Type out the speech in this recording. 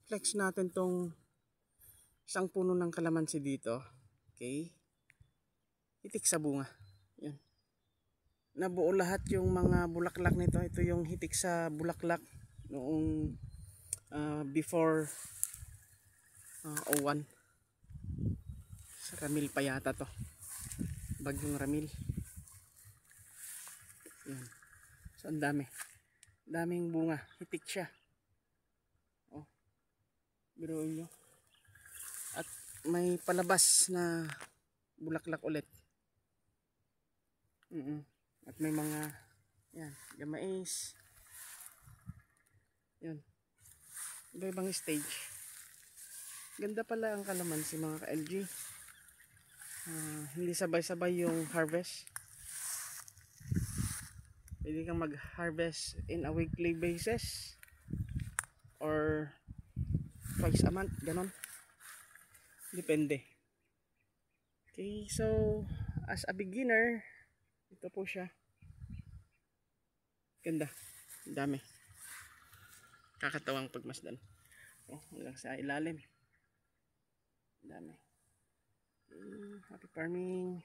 flex natin tong isang puno ng kalamansi dito. Okay. Hitik sa bunga. Yan. Nabuo lahat yung mga bulaklak nito. Ito yung hitik sa bulaklak noong before 01. Sa Ramil pa yata to. Bagyong Ramil. Yan. So ang dami. Daming bunga. Hitik siya. Oh. Biruin nyo. At may palabas na bulaklak ulit. At may mga yan, gamais. Yan. Iba-ibang stage. Ganda pala ang kalamansi mga ka-LG. Hindi sabay-sabay yung harvest. Pwede kang mag-harvest in a weekly basis or twice a month, ganon. Depende. Okay, so as a beginner, ito po siya. Ganda. Dami. Kakatawang pagmasdan. Oh, hanggang sa ilalim. Dami. Happy farming.